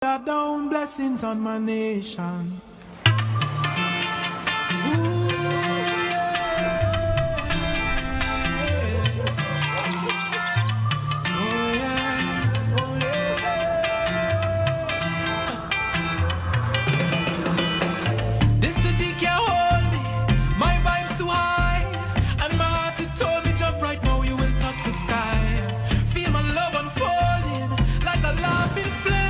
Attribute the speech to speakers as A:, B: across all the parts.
A: Down blessings on my nation. This city can't hold me. My vibe's too high, and my heart it told me jump right now. You will touch the sky. Feel my love unfolding like a laughing flame.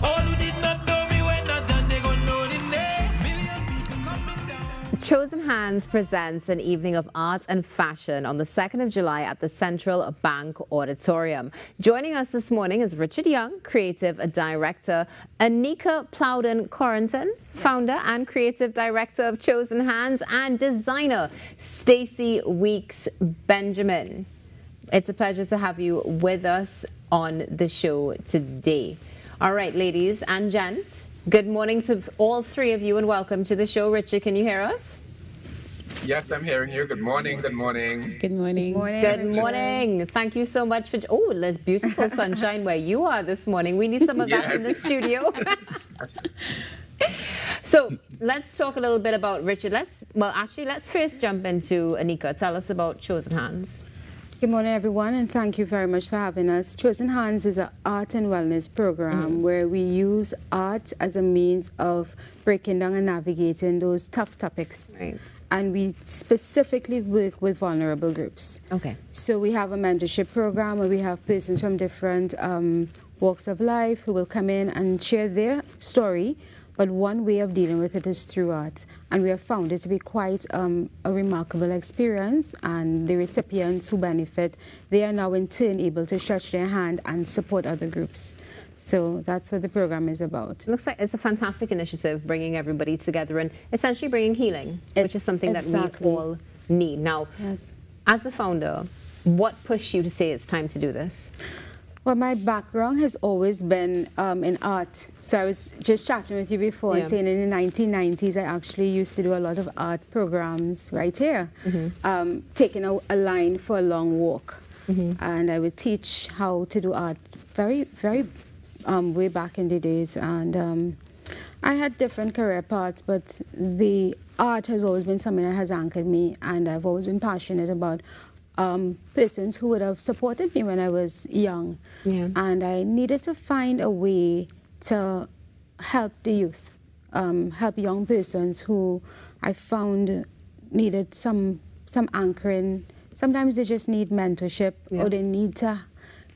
A: All who did not know me when not done, they gon' know the name. Million people coming down.
B: Chosen Hands presents an evening of art and fashion on the 2nd of July at the Central Bank Auditorium. Joining us this morning is Richard Young, creative director, Anika Plowden-Corrington, founder and creative director of Chosen Hands, and designer Stacey Weeks Benjamin. It's a pleasure to have you with us on the show today. All right, ladies and gents, good morning to all three of you and welcome to the show. Richard, can you hear us?
C: Yes, I'm hearing you. Good morning. Good morning.
D: Good morning.
B: Good morning. Thank you so much for... Oh, there's beautiful sunshine where you are this morning. We need some of that in the studio. So let's talk a little bit about Richard. Let's first jump into Anika. Tell us about Chosen Hands.
D: Good morning, everyone, and thank you very much for having us. Chosen Hands is an art and wellness program where we use art as a means of breaking down and navigating those tough topics.
B: Right.
D: And we specifically work with vulnerable groups.
B: Okay.
D: So we have a mentorship program where we have persons from different walks of life who will come in and share their story, but one way of dealing with it is through art. And we have found it to be quite a remarkable experience, and the recipients who benefit, they are now in turn able to stretch their hand and support other groups. So that's what the program is about.
B: It looks like it's a fantastic initiative, bringing everybody together and essentially bringing healing, which is something that we all need. Now,
D: Yes.
B: as the founder, what pushed you to say it's time to do this?
D: Well, my background has always been in art. So I was just chatting with you before and saying in the 1990s, I actually used to do a lot of art programs right here, taking a line for a long walk. And I would teach how to do art very way back in the days. And I had different career paths, but the art has always been something that has anchored me. And I've always been passionate about persons who would have supported me when I was young.
B: Yeah.
D: And I needed to find a way to help the youth, help young persons who I found needed some anchoring. Sometimes they just need mentorship, or they need to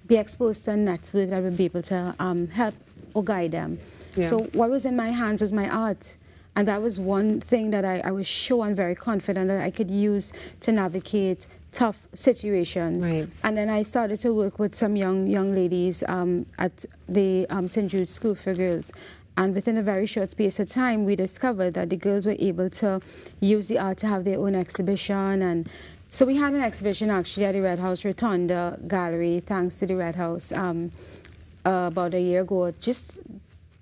D: be exposed to a network that would be able to help or guide them.
B: Yeah.
D: So what was in my hands was my art. And that was one thing that I was sure and very confident that I could use to navigate tough situations.
B: Right.
D: And then I started to work with some young ladies at the St. Jude's School for Girls. And within a very short space of time, we discovered that the girls were able to use the art to have their own exhibition. And so we had an exhibition actually at the Red House Rotunda Gallery, thanks to the Red House, about a year ago, just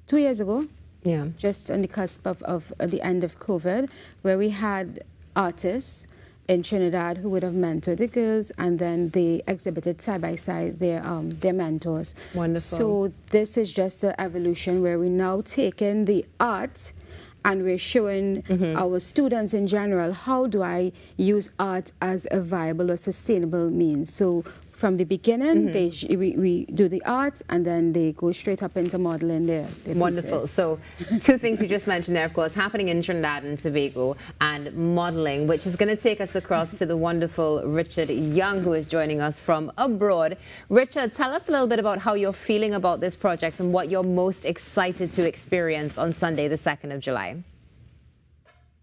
D: 2 years ago.
B: Yeah.
D: Just on the cusp of the end of COVID, where we had artists in Trinidad who would have mentored the girls, and then they exhibited side by side their mentors.
B: Wonderful.
D: So this is just an evolution where we're now taking the art and we're showing our students in general, how do I use art as a viable or sustainable means? So from the beginning, we do the art, and then they go straight up into modeling their
B: Wonderful.
D: pieces.
B: So two things you just mentioned there, of course, happening in Trinidad and Tobago, and modeling, which is going to take us across to the wonderful Richard Young, who is joining us from abroad. Richard, tell us a little bit about how you're feeling about this project and what you're most excited to experience on Sunday, the 2nd of July.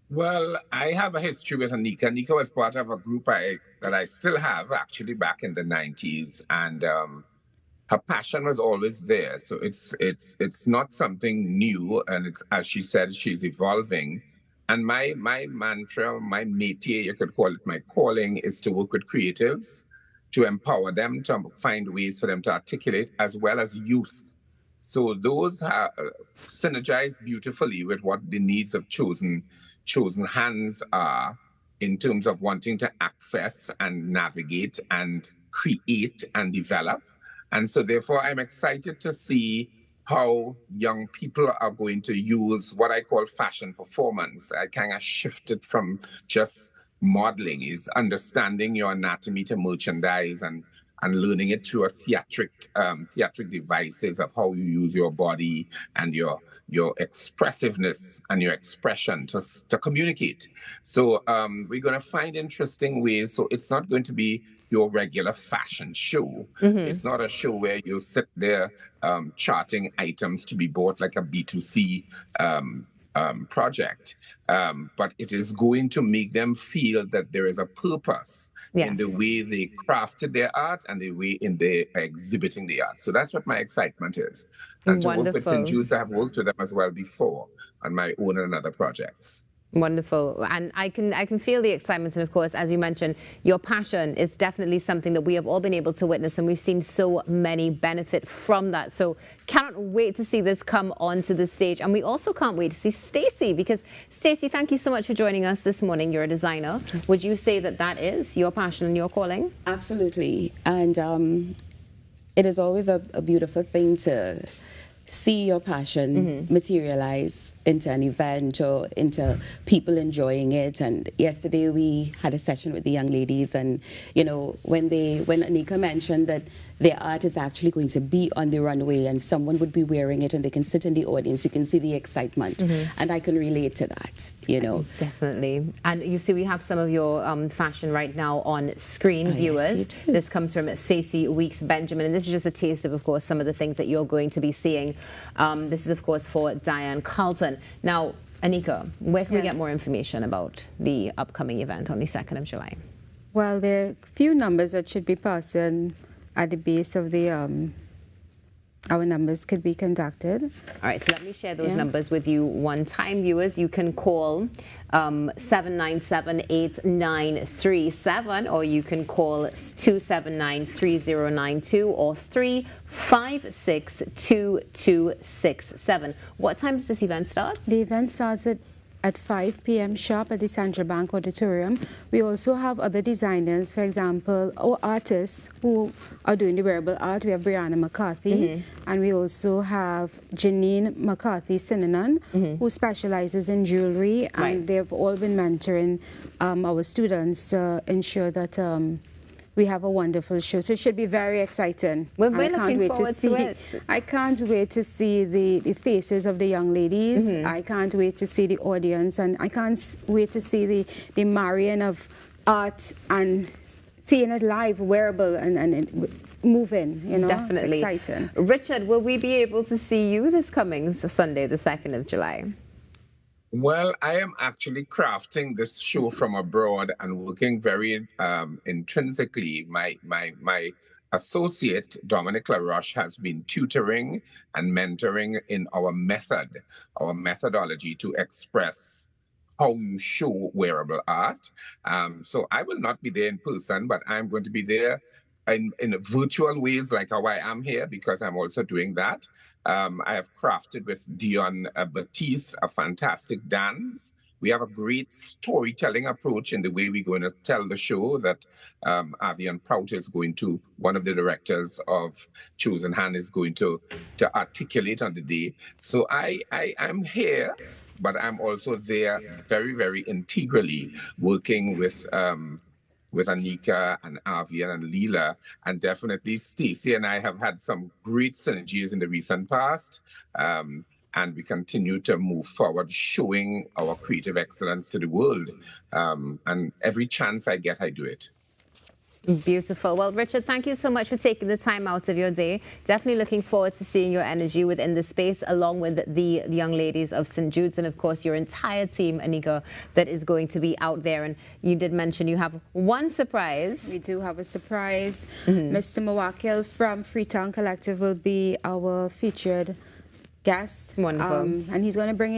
C: Well, I have a history with Anika. Anika was part of a group that I still have, actually, back in the 90s. And her passion was always there. So it's not something new. And it's, as she said, she's evolving. And my mantra, my métier, you could call it my calling, is to work with creatives, to empower them, to find ways for them to articulate, as well as youth. So those synergize beautifully with what the needs of Chosen Hands are in terms of wanting to access and navigate and create and develop. And so therefore, I'm excited to see how young people are going to use what I call fashion performance. I kind of shifted from just modeling, is understanding your anatomy to merchandise and learning it through a theatric devices of how you use your body and your expressiveness and your expression to communicate. So we're going to find interesting ways. So it's not going to be your regular fashion show. It's not a show where you sit there charting items to be bought like a B2C project. But it is going to make them feel that there is a purpose in the way they crafted their art and the way in they are exhibiting the art. So that's what my excitement is. And to work with St. Jude's, I have worked with them as well before on my own and other projects.
B: Wonderful. And I can feel the excitement. And of course, as you mentioned, your passion is definitely something that we have all been able to witness, and we've seen so many benefit from that. So cannot wait to see this come onto the stage. And we also can't wait to see Stacey, because Stacey, thank you so much for joining us this morning. You're a designer. Yes. Would you say that that is your passion and your calling?
E: Absolutely. And it is always a beautiful thing to see your passion materialize into an event or into people enjoying it. And yesterday we had a session with the young ladies, and you know, when Anika mentioned that their art is actually going to be on the runway and someone would be wearing it and they can sit in the audience, you can see the excitement. And I can relate to that, you know.
B: Definitely. And you see we have some of your fashion right now on screen, viewers. Yes, this comes from Stacey Weeks Benjamin, and this is just a taste of course, some of the things that you're going to be seeing. This is, of course, for Diane Carlton. Now, Anika, where can we get more information about the upcoming event on the 2nd of July?
D: Well, there are a few numbers that should be passed at the base of the our numbers could be conducted.
B: All right, so let me share those numbers with you one time, viewers. You can call 797-8937, or you can call 279-3092 or 356-2267. What time does this event start?
D: The event starts at 5 p.m. sharp at the Central Bank Auditorium. We also have other designers, for example, or artists who are doing the wearable art. We have Brianna McCarthy, and we also have Janine McCarthy Sinanan, who specializes in jewelry, and they've all been mentoring our students to ensure that we have a wonderful show. So it should be very exciting.
B: We're looking forward to it.
D: I can't wait to see the faces of the young ladies. I can't wait to see the audience, and I can't wait to see the marrying of art and seeing it live, wearable and moving, you know.
B: Definitely.
D: It's exciting.
B: Richard, will we be able to see you this coming Sunday, the 2nd of July?
C: Well, I am actually crafting this show from abroad and working very intrinsically. My associate, Dominic LaRoche, has been tutoring and mentoring in our methodology to express how you show wearable art. So I will not be there in person, but I'm going to be there in virtual ways like how I am here, because I'm also doing that. I have crafted with Dion Batiste a fantastic dance. We have a great storytelling approach in the way we're going to tell the show that Avian Prout is going to, one of the directors of Chosen Hand, is going to articulate on the day. So I'm here, but I'm also there very, very integrally working with Anika and Avian and Leela, and definitely Stacey and I have had some great synergies in the recent past, and we continue to move forward, showing our creative excellence to the world, and every chance I get, I do it.
B: Beautiful. Well, Richard, thank you so much for taking the time out of your day. Definitely looking forward to seeing your energy within the space, along with the young ladies of St. Jude's, and of course your entire team, Anika, that is going to be out there. And you did mention you have one surprise.
D: We do have a surprise. Mr. Mawakil from Freetown Collective will be our featured guest.
B: Wonderful.
D: And he's going to bring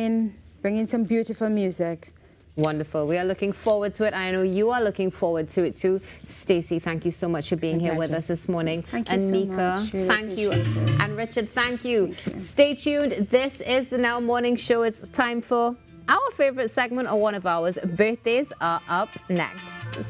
D: in some beautiful music.
B: Wonderful. We are looking forward to it. I know you are looking forward to it too. Stacey, thank you so much for being here with us this morning.
D: Thank you
B: Anika,
D: so much. Really
B: thank you.
D: appreciate it.
B: And Richard, thank you. Stay tuned. This is the Now Morning Show. It's time for our favorite segment, or one of ours. Birthdays are up next.